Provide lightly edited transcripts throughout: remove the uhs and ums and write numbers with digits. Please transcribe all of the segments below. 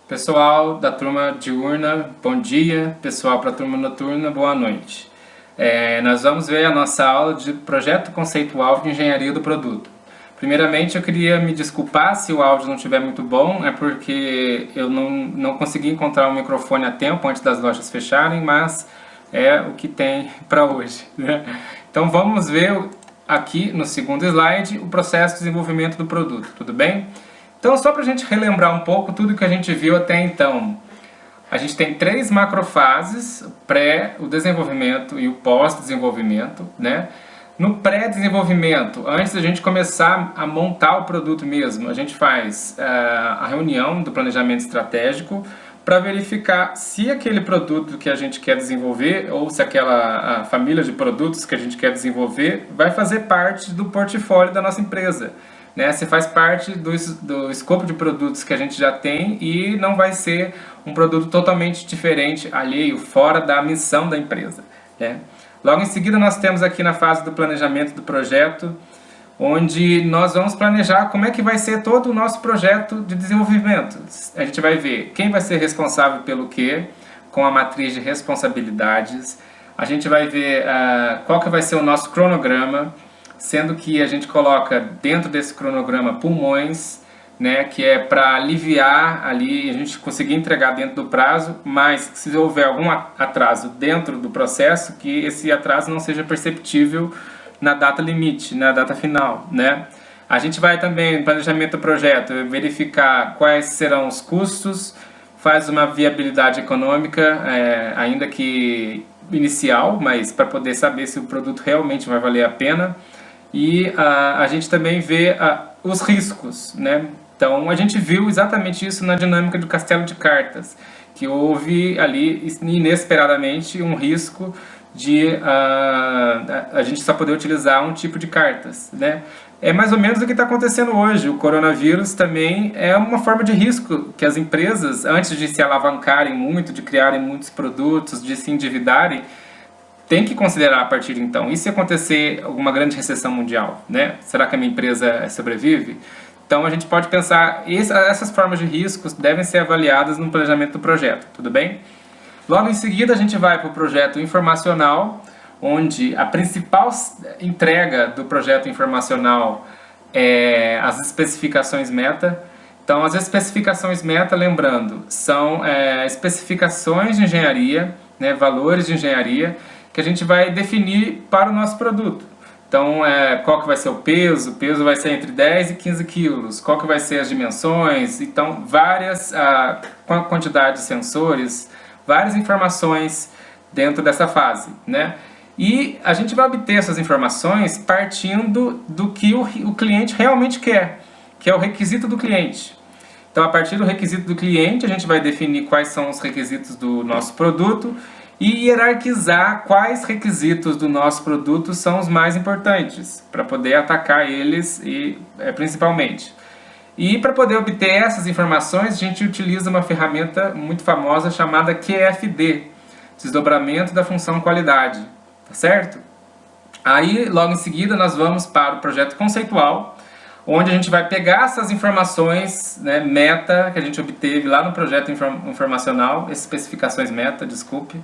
Pessoal da turma diurna, bom dia. Pessoal para a turma noturna, boa noite. Nós vamos ver a nossa aula de projeto conceitual de engenharia do produto. Primeiramente, eu queria me desculpar se o áudio não estiver muito bom, é porque eu não consegui encontrar o microfone a tempo antes das lojas fecharem, mas é o que tem para hoje, né? Então vamos ver aqui no segundo slide o processo de desenvolvimento do produto, tudo bem? Então, só para a gente relembrar um pouco tudo que a gente viu até então. A gente tem 3 macrofases: o pré, o desenvolvimento e o pós-desenvolvimento, né? No pré-desenvolvimento, antes da gente começar a montar o produto mesmo, a gente faz a reunião do planejamento estratégico para verificar se aquele produto que a gente quer desenvolver ou se aquela família de produtos que a gente quer desenvolver vai fazer parte do portfólio da nossa empresa. Né, se faz parte do escopo de produtos que a gente já tem e não vai ser um produto totalmente diferente, alheio, fora da missão da empresa. Né? Logo em seguida nós temos aqui na fase do planejamento do projeto, onde nós vamos planejar como é que vai ser todo o nosso projeto de desenvolvimento. A gente vai ver quem vai ser responsável pelo quê, com a matriz de responsabilidades. A gente vai ver qual que vai ser o nosso cronograma, sendo que a gente coloca dentro desse cronograma pulmões, né, que é para aliviar ali, a gente conseguir entregar dentro do prazo, mas se houver algum atraso dentro do processo, que esse atraso não seja perceptível na data limite, na data final, né? A gente vai também, no planejamento do projeto, verificar quais serão os custos, faz uma viabilidade econômica, ainda que inicial, mas para poder saber se o produto realmente vai valer a pena. E a gente também vê os riscos, né? Então a gente viu exatamente isso na dinâmica do castelo de cartas, que houve ali inesperadamente um risco de a gente só poder utilizar um tipo de cartas, né? É mais ou menos o que está acontecendo hoje. O coronavírus também é uma forma de risco que as empresas, antes de se alavancarem muito, de criarem muitos produtos, de se endividarem, tem que considerar a partir de então. E se acontecer alguma grande recessão mundial, né? Será que a minha empresa sobrevive? Então a gente pode pensar, essas formas de riscos devem ser avaliadas no planejamento do projeto, tudo bem? Logo em seguida a gente vai para o projeto informacional, onde a principal entrega do projeto informacional é as especificações meta. Então as especificações meta, lembrando, são especificações de engenharia, né, valores de engenharia, que a gente vai definir para o nosso produto. Então, qual que vai ser o peso vai ser entre 10 e 15 quilos, qual que vai ser as dimensões, então várias quantidades de sensores, várias informações dentro dessa fase, né? E a gente vai obter essas informações partindo do que o cliente realmente quer, que é o requisito do cliente. Então, a partir do requisito do cliente, a gente vai definir quais são os requisitos do nosso produto e hierarquizar quais requisitos do nosso produto são os mais importantes, para poder atacar eles principalmente. E para poder obter essas informações, a gente utiliza uma ferramenta muito famosa chamada QFD, Desdobramento da Função Qualidade, tá certo? Aí, logo em seguida, nós vamos para o projeto conceitual, onde a gente vai pegar essas informações, né, meta, que a gente obteve lá no projeto informacional, especificações meta, desculpe,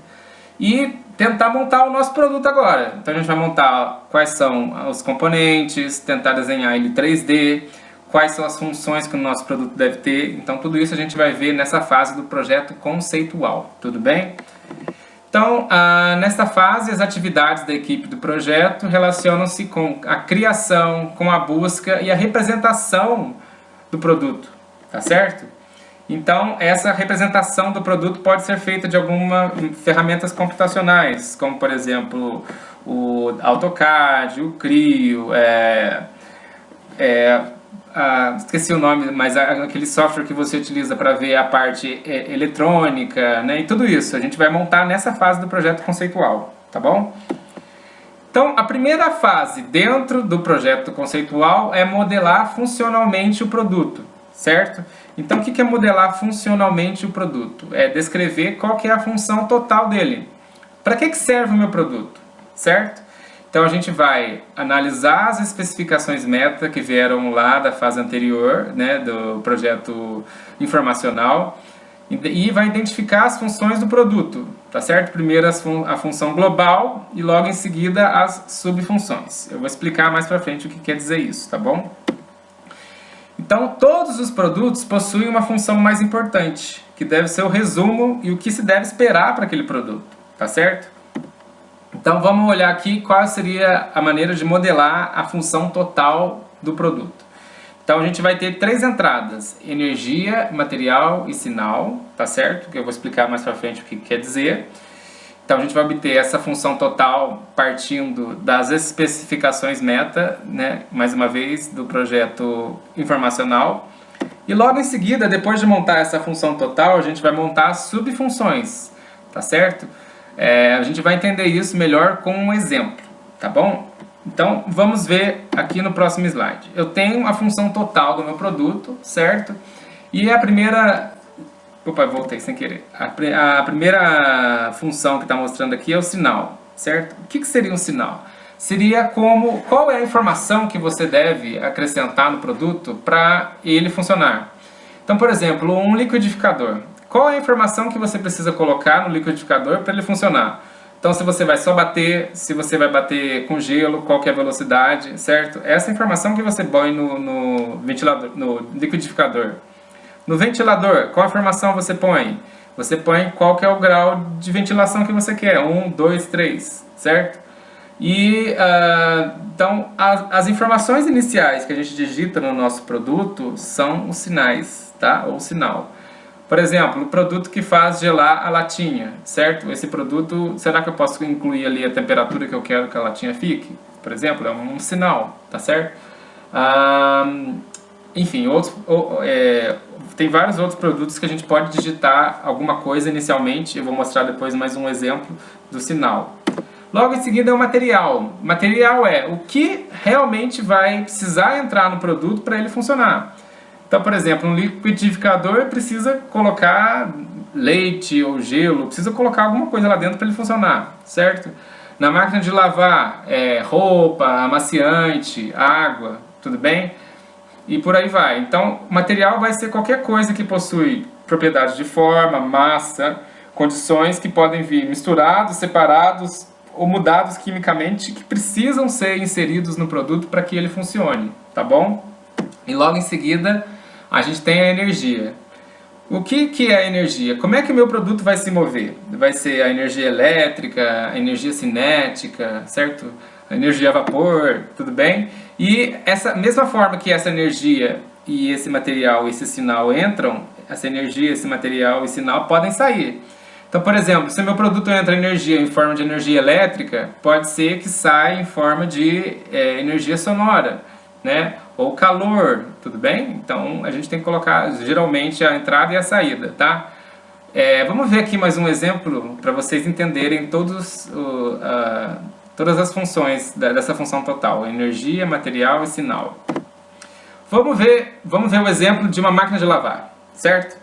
e tentar montar o nosso produto agora. Então a gente vai montar quais são os componentes, tentar desenhar ele 3D, quais são as funções que o nosso produto deve ter. Então tudo isso a gente vai ver nessa fase do projeto conceitual, tudo bem? Então, nesta fase, as atividades da equipe do projeto relacionam-se com a criação, com a busca e a representação do produto, tá certo? Então, essa representação do produto pode ser feita de algumas ferramentas computacionais, como, por exemplo, o AutoCAD, o Creo, esqueci o nome, mas aquele software que você utiliza para ver a parte eletrônica, né? E tudo isso a gente vai montar nessa fase do projeto conceitual, tá bom? Então, a primeira fase dentro do projeto conceitual é modelar funcionalmente o produto, certo? Então, o que é modelar funcionalmente o produto? É descrever qual que é a função total dele. Para que serve o meu produto, certo? Então, a gente vai analisar as especificações meta que vieram lá da fase anterior, né, do projeto informacional, e vai identificar as funções do produto, tá certo? Primeiro a função global e logo em seguida as subfunções. Eu vou explicar mais pra frente o que quer dizer isso, tá bom? Então, todos os produtos possuem uma função mais importante, que deve ser o resumo e o que se deve esperar para aquele produto, tá certo? Então, vamos olhar aqui qual seria a maneira de modelar a função total do produto. Então, a gente vai ter 3 entradas: energia, material e sinal, tá certo? Que eu vou explicar mais para frente o que quer dizer. Então, a gente vai obter essa função total partindo das especificações meta, né? Mais uma vez, do projeto informacional. E logo em seguida, depois de montar essa função total, a gente vai montar as subfunções, tá certo? A gente vai entender isso melhor com um exemplo, tá bom? Então, vamos ver aqui no próximo slide. Eu tenho a função total do meu produto, certo? E a primeira... Opa, voltei sem querer. A primeira função que está mostrando aqui é o sinal, certo? O que seria um sinal? Seria qual é a informação que você deve acrescentar no produto para ele funcionar. Então, por exemplo, um liquidificador. Qual é a informação que você precisa colocar no liquidificador para ele funcionar? Então, se você vai só bater, se você vai bater com gelo, qual que é a velocidade, certo? Essa informação que você põe no ventilador, no liquidificador. No ventilador, qual informação você põe? Você põe qual que é o grau de ventilação que você quer, 1, 2, 3, certo? E, então, as informações iniciais que a gente digita no nosso produto são os sinais, tá? Ou sinal. Por exemplo, o produto que faz gelar a latinha, certo? Esse produto, será que eu posso incluir ali a temperatura que eu quero que a latinha fique? Por exemplo, é um sinal, tá certo? Enfim, tem vários outros produtos que a gente pode digitar alguma coisa inicialmente. Eu vou mostrar depois mais um exemplo do sinal. Logo em seguida é o material. Material é o que realmente vai precisar entrar no produto para ele funcionar. Então, por exemplo, um liquidificador precisa colocar leite ou gelo, precisa colocar alguma coisa lá dentro para ele funcionar, certo? Na máquina de lavar, roupa, amaciante, água, tudo bem? E por aí vai. Então, o material vai ser qualquer coisa que possui propriedades de forma, massa, condições que podem vir misturados, separados ou mudados quimicamente, que precisam ser inseridos no produto para que ele funcione, tá bom? E logo em seguida, a gente tem a energia. O que é a energia? Como é que o meu produto vai se mover? Vai ser a energia elétrica, a energia cinética, certo? A energia a vapor, tudo bem? E essa mesma forma que essa energia e esse material e esse sinal entram, essa energia, esse material e sinal podem sair. Então, por exemplo, se o meu produto entra energia em forma de energia elétrica, pode ser que saia em forma de energia sonora, né? Ou calor, tudo bem? Então, a gente tem que colocar geralmente a entrada e a saída, tá? Vamos ver aqui mais um exemplo para vocês entenderem todas as funções dessa função total: energia, material e sinal. Vamos ver o exemplo de uma máquina de lavar, certo?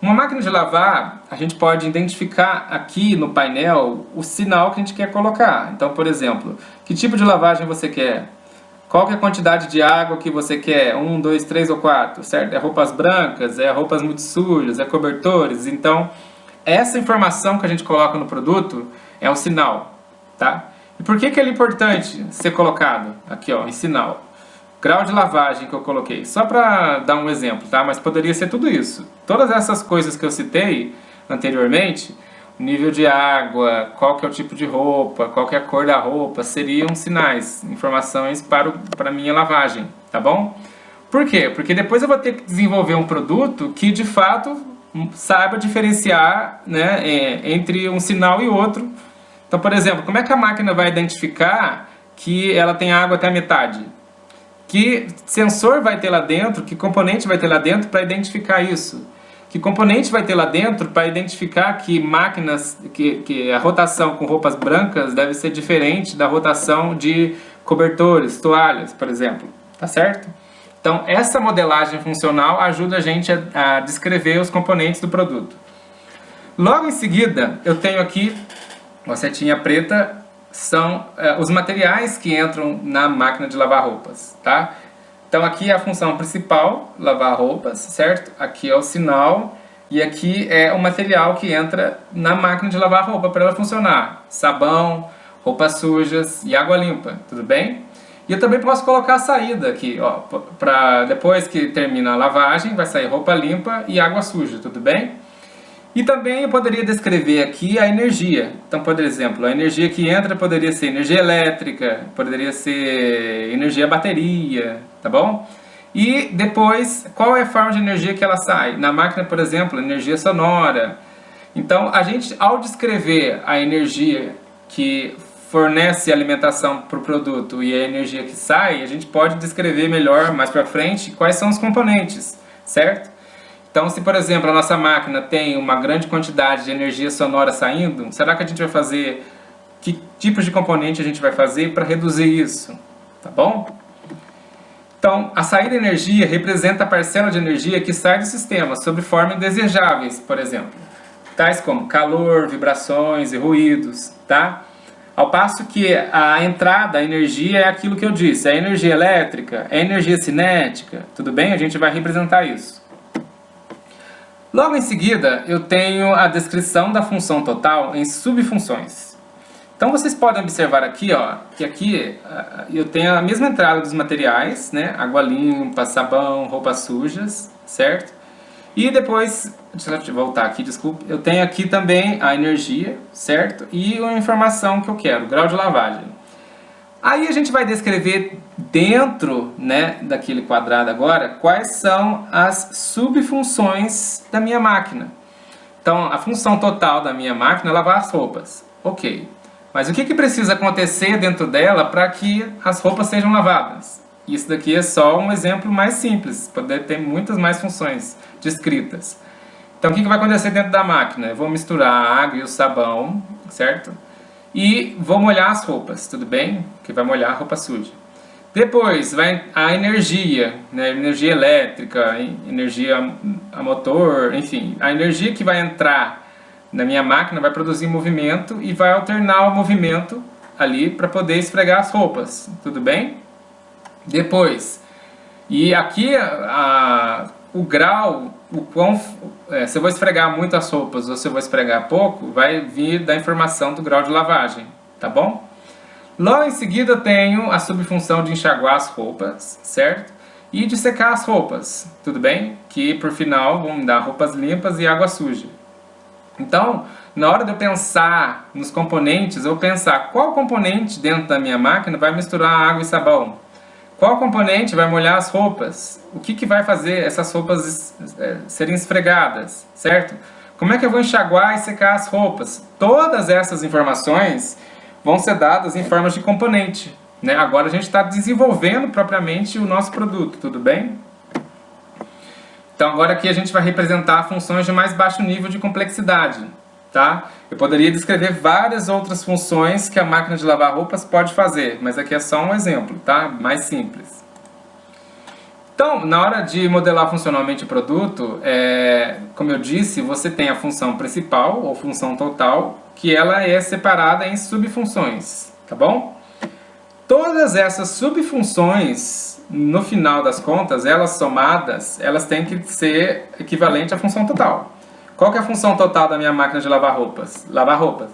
Uma máquina de lavar, a gente pode identificar aqui no painel o sinal que a gente quer colocar. Então, por exemplo, que tipo de lavagem você quer? Qual que é a quantidade de água que você quer? 1, 2, 3 ou 4, certo? É roupas brancas, é roupas muito sujas, é cobertores. Então, essa informação que a gente coloca no produto é o sinal, tá? E por que ele é importante ser colocado aqui, ó, em sinal? Grau de lavagem que eu coloquei, só para dar um exemplo, tá? Mas poderia ser tudo isso. Todas essas coisas que eu citei anteriormente, nível de água, qual que é o tipo de roupa, qual que é a cor da roupa, seriam sinais, informações para a minha lavagem, tá bom? Por quê? Porque depois eu vou ter que desenvolver um produto que de fato saiba diferenciar, né, entre um sinal e outro. Então, por exemplo, como é que a máquina vai identificar que ela tem água até a metade? Que sensor vai ter lá dentro, que componente vai ter lá dentro para identificar isso? Que componente vai ter lá dentro para identificar que que a rotação com roupas brancas deve ser diferente da rotação de cobertores, toalhas, por exemplo, tá certo? Então, essa modelagem funcional ajuda a gente a descrever os componentes do produto. Logo em seguida, eu tenho aqui uma setinha preta, são os materiais que entram na máquina de lavar roupas, tá? Então aqui é a função principal, lavar roupas, certo? Aqui é o sinal E aqui é o material que entra na máquina de lavar roupa para ela funcionar. Sabão, roupas sujas e água limpa, tudo bem? E eu também posso colocar a saída aqui, ó, para depois que termina a lavagem, vai sair roupa limpa e água suja, tudo bem? E também eu poderia descrever aqui a energia. Então, por exemplo, a energia que entra poderia ser energia elétrica, poderia ser energia bateria, tá bom? E depois, qual é a forma de energia que ela sai? Na máquina, por exemplo, energia sonora. Então, a gente, ao descrever a energia que fornece alimentação para o produto e a energia que sai, a gente pode descrever melhor mais para frente quais são os componentes, certo? Então, se por exemplo a nossa máquina tem uma grande quantidade de energia sonora saindo, será que a gente vai fazer, que tipos de componente a gente vai fazer para reduzir isso, tá bom? Então, a saída de energia representa a parcela de energia que sai do sistema sob forma indesejáveis, por exemplo, tais como calor, vibrações e ruídos, tá? Ao passo que a entrada, a energia é aquilo que eu disse, é energia elétrica, é energia cinética, tudo bem? A gente vai representar isso. Logo em seguida, eu tenho a descrição da função total em subfunções. Então vocês podem observar aqui, ó, que aqui eu tenho a mesma entrada dos materiais, né? Água limpa, sabão, roupas sujas, certo? E depois, deixa eu voltar aqui, desculpe, eu tenho aqui também a energia, certo? E a informação que eu quero, grau de lavagem. Aí a gente vai descrever dentro, né, daquele quadrado agora, quais são as subfunções da minha máquina. Então, a função total da minha máquina é lavar as roupas. Ok. Mas o que precisa acontecer dentro dela para que as roupas sejam lavadas? Isso daqui é só um exemplo mais simples, poder ter muitas mais funções descritas. Então, o que vai acontecer dentro da máquina? Eu vou misturar a água e o sabão, certo? E vou molhar as roupas, tudo bem? Que vai molhar a roupa suja. Depois, vai a energia, né? Energia elétrica, energia a motor, enfim. A energia que vai entrar na minha máquina vai produzir movimento e vai alternar o movimento ali para poder esfregar as roupas, tudo bem? Depois, e aqui o grau, se eu vou esfregar muito as roupas ou se eu vou esfregar pouco, vai vir da informação do grau de lavagem, tá bom? Logo em seguida eu tenho a subfunção de enxaguar as roupas, certo? E de secar as roupas, tudo bem? Que por final vão me dar roupas limpas e água suja. Então, na hora de eu pensar nos componentes, eu vou pensar qual componente dentro da minha máquina vai misturar água e sabão. Qual componente vai molhar as roupas? O que vai fazer essas roupas serem esfregadas, certo? Como é que eu vou enxaguar e secar as roupas? Todas essas informações vão ser dadas em formas de componente, né? Agora a gente está desenvolvendo propriamente o nosso produto, tudo bem? Então agora aqui a gente vai representar funções de mais baixo nível de complexidade, tá? Eu poderia descrever várias outras funções que a máquina de lavar roupas pode fazer, mas aqui é só um exemplo, tá? Mais simples. Então, na hora de modelar funcionalmente o produto, como eu disse, você tem a função principal, ou função total, que ela é separada em subfunções, tá bom? Todas essas subfunções, no final das contas, elas somadas, elas têm que ser equivalente à função total. Qual que é a função total da minha máquina de lavar roupas? Lavar roupas.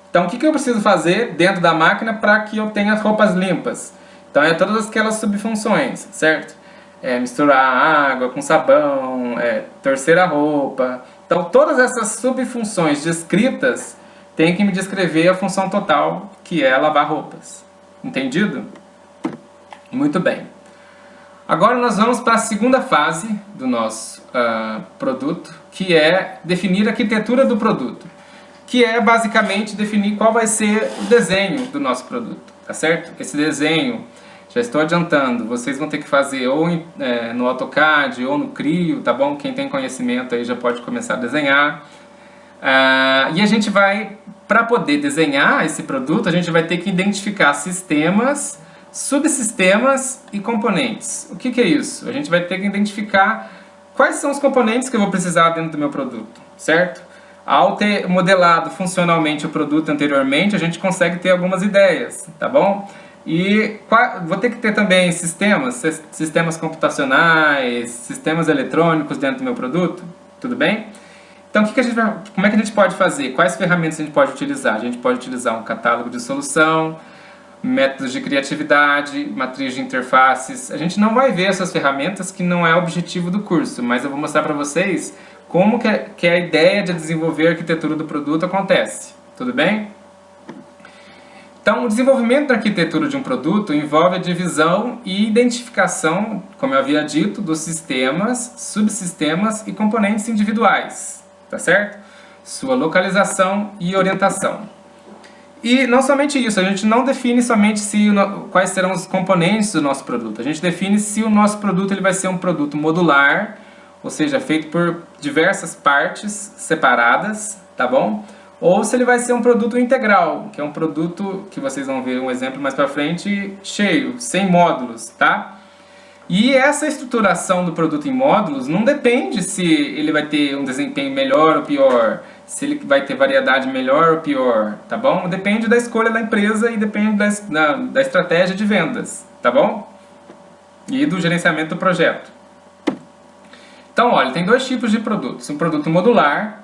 Então, o que eu preciso fazer dentro da máquina para que eu tenha as roupas limpas? Então, é todas aquelas subfunções, certo? Misturar a água com sabão, torcer a roupa. Então, todas essas subfunções descritas têm que me descrever a função total, que é lavar roupas. Entendido? Muito bem. Agora nós vamos para a segunda fase do nosso produto, que é definir a arquitetura do produto, que é basicamente definir qual vai ser o desenho do nosso produto, tá certo? Esse desenho, já estou adiantando, vocês vão ter que fazer ou no AutoCAD ou no Creo, tá bom? Quem tem conhecimento aí já pode começar a desenhar. E a gente vai, para poder desenhar esse produto, a gente vai ter que identificar sistemas, subsistemas e componentes. O que é isso? A gente vai ter que identificar quais são os componentes que eu vou precisar dentro do meu produto, certo? Ao ter modelado funcionalmente o produto anteriormente, a gente consegue ter algumas ideias, tá bom? E vou ter que ter também sistemas computacionais, sistemas eletrônicos dentro do meu produto, tudo bem? Então, como é que a gente pode fazer? Quais ferramentas a gente pode utilizar? A gente pode utilizar um catálogo de solução, métodos de criatividade, matriz de interfaces. A gente não vai ver essas ferramentas, que não é o objetivo do curso, mas eu vou mostrar para vocês como que a ideia de desenvolver a arquitetura do produto acontece. Tudo bem? Então, o desenvolvimento da arquitetura de um produto envolve a divisão e identificação, como eu havia dito, dos sistemas, subsistemas e componentes individuais, tá certo? Sua localização e orientação. E não somente isso, a gente não define somente quais serão os componentes do nosso produto. A gente define se o nosso produto ele vai ser um produto modular, ou seja, feito por diversas partes separadas, tá bom? Ou se ele vai ser um produto integral, que é um produto que vocês vão ver um exemplo mais para frente, cheio, sem módulos, tá? E essa estruturação do produto em módulos não depende se ele vai ter um desempenho melhor ou pior, se ele vai ter variedade melhor ou pior, tá bom? Depende da escolha da empresa e depende da estratégia de vendas, tá bom? E do gerenciamento do projeto. Então, olha, tem dois tipos de produtos. Um produto modular,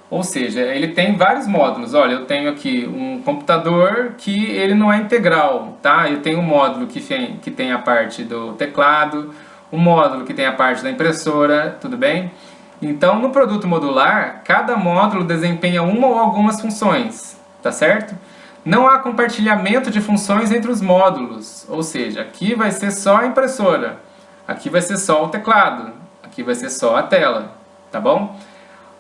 ou seja, ele tem vários módulos. Olha, eu tenho aqui um computador que ele não é integral, tá? Eu tenho um módulo que tem a parte do teclado, um módulo que tem a parte da impressora, tudo bem? Então, no produto modular, cada módulo desempenha uma ou algumas funções, tá certo? Não há compartilhamento de funções entre os módulos, ou seja, aqui vai ser só a impressora, aqui vai ser só o teclado, aqui vai ser só a tela, tá bom?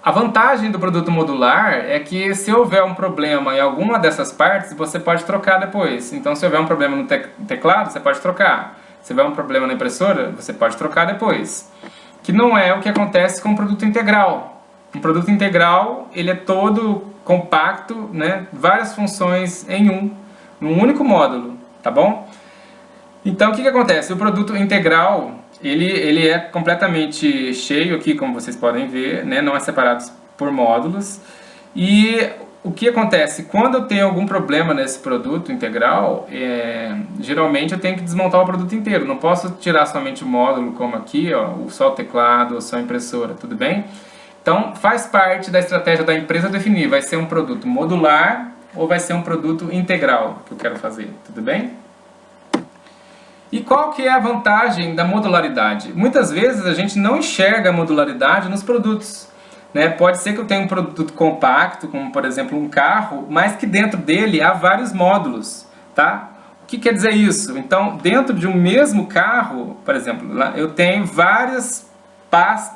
A vantagem do produto modular é que se houver um problema em alguma dessas partes, você pode trocar depois. Então, se houver um problema no teclado, você pode trocar. Se houver um problema na impressora, você pode trocar depois. Que não é o que acontece com o produto integral. Um produto integral, ele é todo compacto, né? Várias funções em num único módulo, tá bom? Então, o que acontece? O produto integral, ele é completamente cheio aqui, como vocês podem ver, né? Não é separado por módulos. E o que acontece? Quando eu tenho algum problema nesse produto integral, geralmente eu tenho que desmontar o produto inteiro. Não posso tirar somente o módulo, como aqui, ó, só o teclado ou só a impressora, tudo bem? Então, faz parte da estratégia da empresa definir, vai ser um produto modular ou vai ser um produto integral que eu quero fazer, tudo bem? E qual que é a vantagem da modularidade? Muitas vezes a gente não enxerga a modularidade nos produtos, né? Pode ser que eu tenha um produto compacto, como por exemplo um carro, mas que dentro dele há vários módulos, tá? O que quer dizer isso? Então, dentro de um mesmo carro, por exemplo, eu tenho várias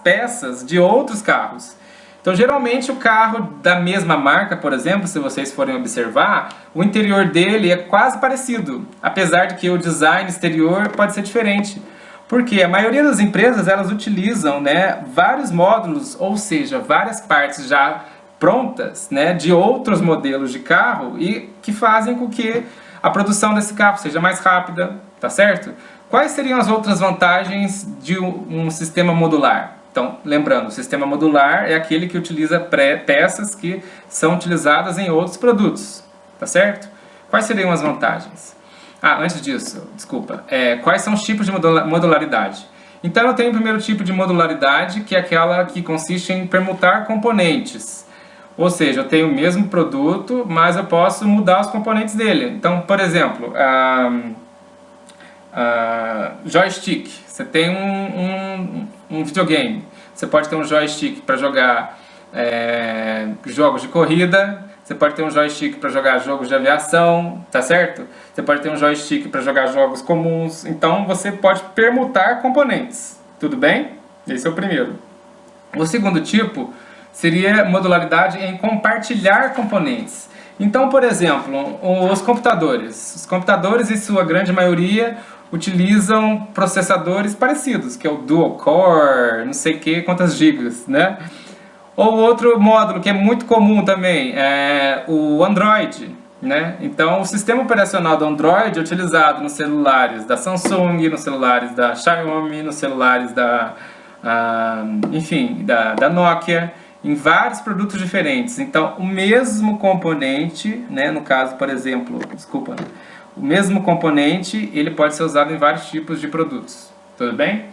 peças de outros carros. Então, geralmente o carro da mesma marca, por exemplo, se vocês forem observar, o interior dele é quase parecido, apesar de que o design exterior pode ser diferente. Porque a maioria das empresas, elas utilizam, né, vários módulos, ou seja, várias partes já prontas, né, de outros modelos de carro e que fazem com que a produção desse carro seja mais rápida, tá certo? Quais seriam as outras vantagens de um sistema modular? Então, lembrando, o sistema modular é aquele que utiliza peças que são utilizadas em outros produtos, tá certo? Quais seriam as vantagens? Antes disso, desculpa, quais são os tipos de modularidade? Então, eu tenho o primeiro tipo de modularidade, que é aquela que consiste em permutar componentes. Ou seja, eu tenho o mesmo produto, mas eu posso mudar os componentes dele. Então, por exemplo, joystick. Você tem um videogame. Você pode ter um joystick para jogar jogos de corrida. Você pode ter um joystick para jogar jogos de aviação, tá certo? Você pode ter um joystick para jogar jogos comuns. Então você pode permutar componentes. Tudo bem? Esse é o primeiro. O segundo tipo seria modularidade em compartilhar componentes. Então, por exemplo, os computadores. Os computadores, em sua grande maioria, utilizam processadores parecidos, que é o dual core, não sei que, quantas gigas, né? Ou outro módulo que é muito comum também é o Android, né? Então, o sistema operacional do Android é utilizado nos celulares da Samsung, nos celulares da Xiaomi, nos celulares da Nokia, em vários produtos diferentes. Então, o mesmo componente, né, no caso, por exemplo, o mesmo componente, ele pode ser usado em vários tipos de produtos. Tudo bem?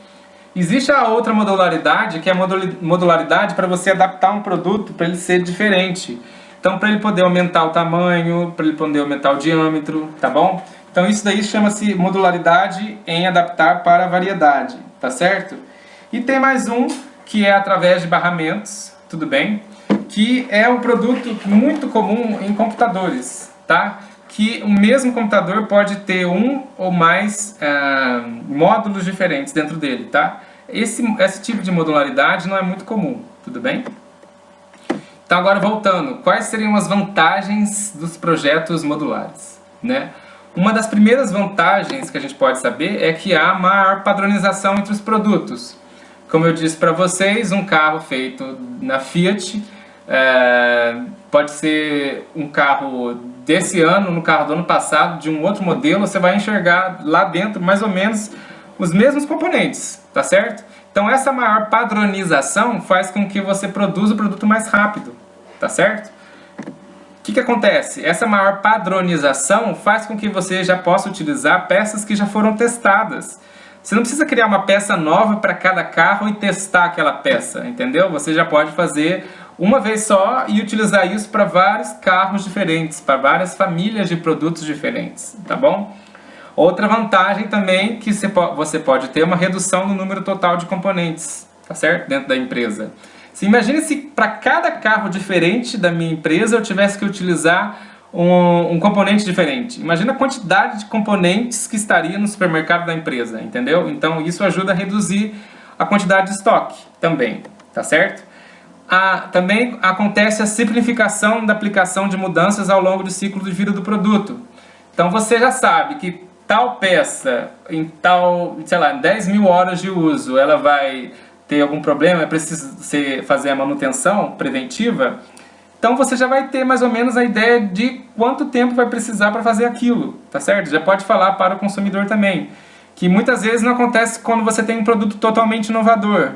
Existe a outra modularidade, que é a modularidade para você adaptar um produto para ele ser diferente. Então, para ele poder aumentar o tamanho, para ele poder aumentar o diâmetro, tá bom? Então, isso daí chama-se modularidade em adaptar para a variedade, tá certo? E tem mais um, que é através de barramentos, tudo bem? Que é um produto muito comum em computadores, tá? Que o mesmo computador pode ter um ou mais módulos diferentes dentro dele, tá? Esse tipo de modularidade não é muito comum, tudo bem? Então agora voltando, quais seriam as vantagens dos projetos modulares, né? Uma das primeiras vantagens que a gente pode saber é que há maior padronização entre os produtos. Como eu disse para vocês, um carro feito na Fiat pode ser um carro desse ano, no carro do ano passado, de um outro modelo, você vai enxergar lá dentro mais ou menos os mesmos componentes, tá certo? Então essa maior padronização faz com que você produza o produto mais rápido, tá certo? O que acontece? Essa maior padronização faz com que você já possa utilizar peças que já foram testadas. Você não precisa criar uma peça nova para cada carro e testar aquela peça, entendeu? Você já pode fazer uma vez só e utilizar isso para vários carros diferentes, para várias famílias de produtos diferentes, tá bom? Outra vantagem também que você pode ter uma redução no número total de componentes, tá certo? Dentro da empresa. Imagine se para cada carro diferente da minha empresa eu tivesse que utilizar um componente diferente. Imagina a quantidade de componentes que estaria no supermercado da empresa, entendeu? Então isso ajuda a reduzir a quantidade de estoque também, tá certo? Também acontece a simplificação da aplicação de mudanças ao longo do ciclo de vida do produto. Então você já sabe que tal peça, em tal, sei lá, 10 mil horas de uso, ela vai ter algum problema, é preciso fazer a manutenção preventiva. Então você já vai ter mais ou menos a ideia de quanto tempo vai precisar para fazer aquilo, tá certo? Já pode falar para o consumidor também, que muitas vezes não acontece quando você tem um produto totalmente inovador.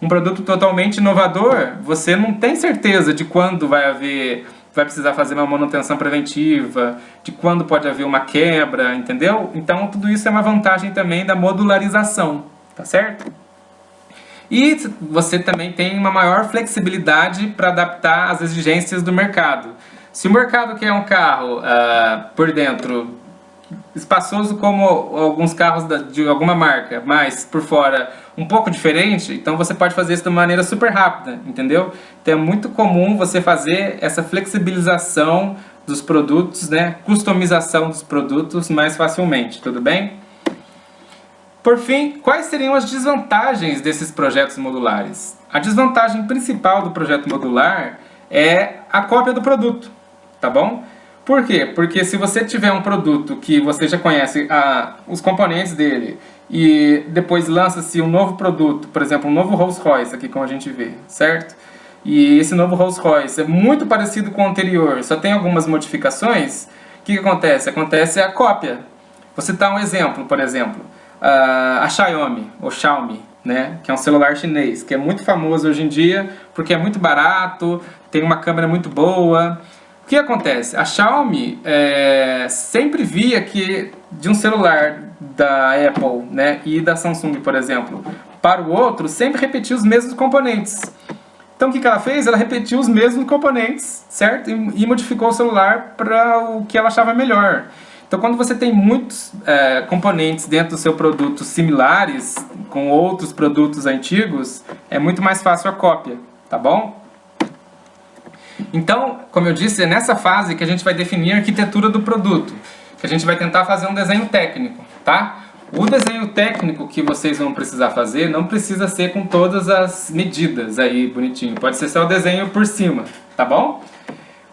Um produto totalmente inovador, você não tem certeza de quando vai precisar fazer uma manutenção preventiva, de quando pode haver uma quebra, entendeu? Então tudo isso é uma vantagem também da modularização, tá certo? E você também tem uma maior flexibilidade para adaptar às exigências do mercado. Se o mercado quer um carro por dentro espaçoso como alguns carros de alguma marca, mas por fora um pouco diferente, então você pode fazer isso de uma maneira super rápida, entendeu? Então é muito comum você fazer essa flexibilização dos produtos, né? Customização dos produtos mais facilmente, tudo bem? Por fim, quais seriam as desvantagens desses projetos modulares? A desvantagem principal do projeto modular é a cópia do produto, tá bom? Por quê? Porque se você tiver um produto que você já conhece os componentes dele e depois lança-se um novo produto, por exemplo, um novo Rolls Royce, aqui como a gente vê, certo? E esse novo Rolls Royce é muito parecido com o anterior, só tem algumas modificações, o que acontece? Acontece a cópia. Vou citar um exemplo, por exemplo. A Xiaomi, ou Xiaomi, né, que é um celular chinês, que é muito famoso hoje em dia, porque é muito barato, tem uma câmera muito boa. O que acontece? A Xiaomi sempre via que de um celular da Apple, né, e da Samsung, por exemplo, para o outro, sempre repetia os mesmos componentes. Então o que ela fez? Ela repetiu os mesmos componentes, certo? E modificou o celular para o que ela achava melhor. Então, quando você tem muitos componentes dentro do seu produto similares com outros produtos antigos, é muito mais fácil a cópia, tá bom? Então, como eu disse, é nessa fase que a gente vai definir a arquitetura do produto, que a gente vai tentar fazer um desenho técnico, tá? O desenho técnico que vocês vão precisar fazer não precisa ser com todas as medidas aí bonitinho, pode ser só o desenho por cima, tá bom?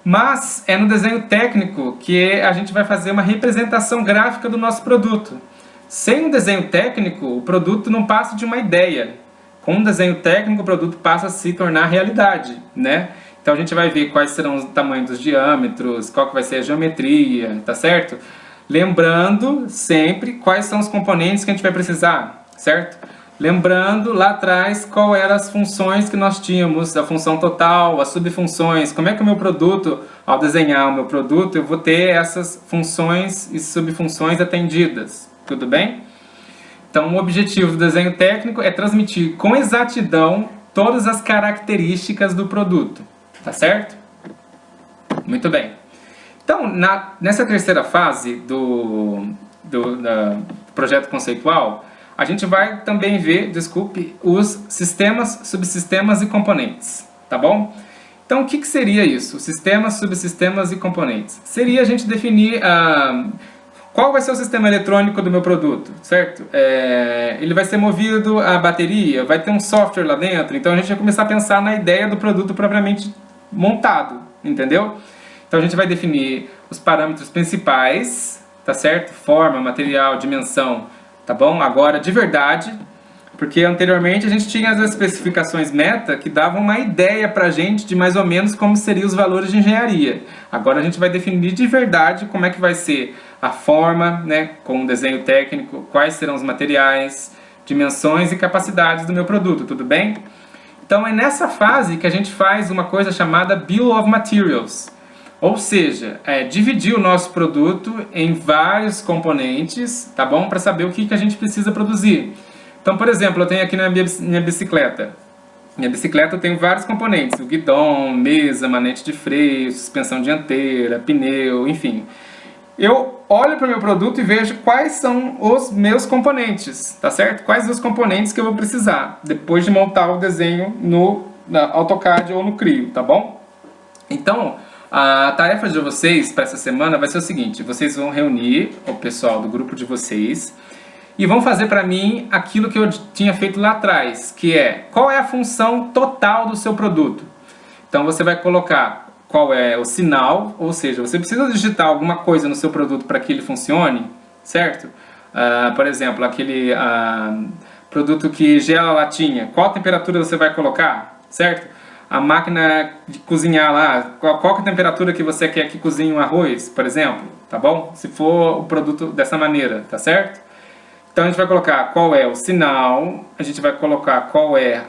Mas é no desenho técnico que a gente vai fazer uma representação gráfica do nosso produto. Sem um desenho técnico, o produto não passa de uma ideia. Com um desenho técnico, o produto passa a se tornar realidade, né? Então a gente vai ver quais serão os tamanhos dos diâmetros, qual que vai ser a geometria, tá certo? Lembrando sempre quais são os componentes que a gente vai precisar, certo? Lembrando lá atrás qual eram as funções que nós tínhamos, a função total, as subfunções, como é que o meu produto, ao desenhar o meu produto, eu vou ter essas funções e subfunções atendidas, tudo bem? Então, o objetivo do desenho técnico é transmitir com exatidão todas as características do produto, tá certo? Muito bem. Então, nessa terceira fase do projeto conceitual, a gente vai também ver, os sistemas, subsistemas e componentes, tá bom? Então, o que seria isso? Sistemas, subsistemas e componentes. Seria a gente definir qual vai ser o sistema eletrônico do meu produto, certo? Ele vai ser movido a bateria, vai ter um software lá dentro, então a gente vai começar a pensar na ideia do produto propriamente montado, entendeu? Então a gente vai definir os parâmetros principais, tá certo? Forma, material, dimensão, tá bom? Agora, de verdade, porque anteriormente a gente tinha as especificações meta que davam uma ideia pra gente de mais ou menos como seriam os valores de engenharia. Agora a gente vai definir de verdade como é que vai ser a forma, né, com o desenho técnico, quais serão os materiais, dimensões e capacidades do meu produto, tudo bem? Então é nessa fase que a gente faz uma coisa chamada Bill of Materials. Ou seja, dividir o nosso produto em vários componentes, tá bom? Para saber o que a gente precisa produzir. Então, por exemplo, eu tenho aqui na minha bicicleta. Minha bicicleta tem vários componentes, o guidão, mesa, manete de freio, suspensão dianteira, pneu, enfim. Eu olho para o meu produto e vejo quais são os meus componentes, tá certo? Quais os componentes que eu vou precisar depois de montar o desenho no AutoCAD ou no Creo, tá bom? Então, a tarefa de vocês para essa semana vai ser o seguinte: vocês vão reunir o pessoal do grupo de vocês e vão fazer para mim aquilo que eu tinha feito lá atrás, que é qual é a função total do seu produto. Então você vai colocar qual é o sinal, ou seja, você precisa digitar alguma coisa no seu produto para que ele funcione, certo? Por exemplo, aquele produto que gela a latinha, qual temperatura você vai colocar, certo? A máquina de cozinhar lá, qual é a temperatura que você quer que cozinhe um arroz, por exemplo, tá bom? Se for o produto dessa maneira, tá certo? Então a gente vai colocar qual é o sinal, a gente vai colocar qual é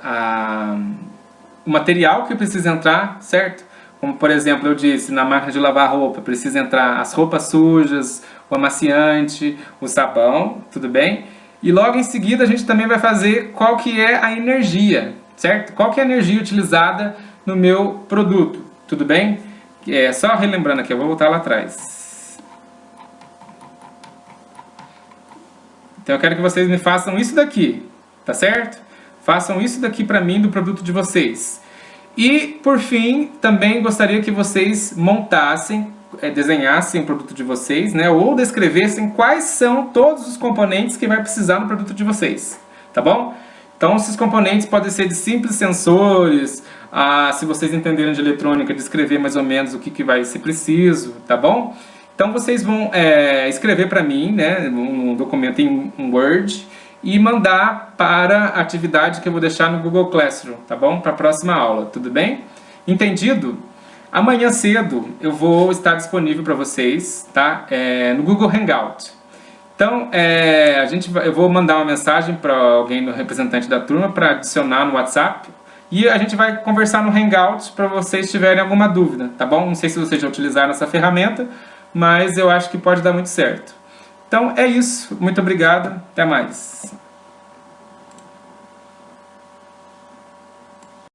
o material que precisa entrar, certo? Como por exemplo eu disse, na máquina de lavar roupa precisa entrar as roupas sujas, o amaciante, o sabão, tudo bem? E logo em seguida a gente também vai fazer qual que é a energia, certo? Qual que é a energia utilizada no meu produto, tudo bem? Só relembrando aqui, eu vou voltar lá atrás. Então eu quero que vocês me façam isso daqui, tá certo? Façam isso daqui para mim do produto de vocês. E, por fim, também gostaria que vocês montassem, desenhassem o produto de vocês, né? Ou descrevessem quais são todos os componentes que vai precisar no produto de vocês, tá bom? Então, esses componentes podem ser de simples sensores, se vocês entenderem de eletrônica, descrever mais ou menos o que vai ser preciso, tá bom? Então vocês vão escrever para mim, né, um documento em Word e mandar para a atividade que eu vou deixar no Google Classroom, tá bom? Para a próxima aula, tudo bem? Entendido? Amanhã cedo eu vou estar disponível para vocês, tá? No Google Hangout. Então, eu vou mandar uma mensagem para alguém, no representante da turma, para adicionar no WhatsApp. E a gente vai conversar no Hangout para vocês tiverem alguma dúvida, tá bom? Não sei se vocês já utilizaram essa ferramenta, mas eu acho que pode dar muito certo. Então é isso, muito obrigado, até mais.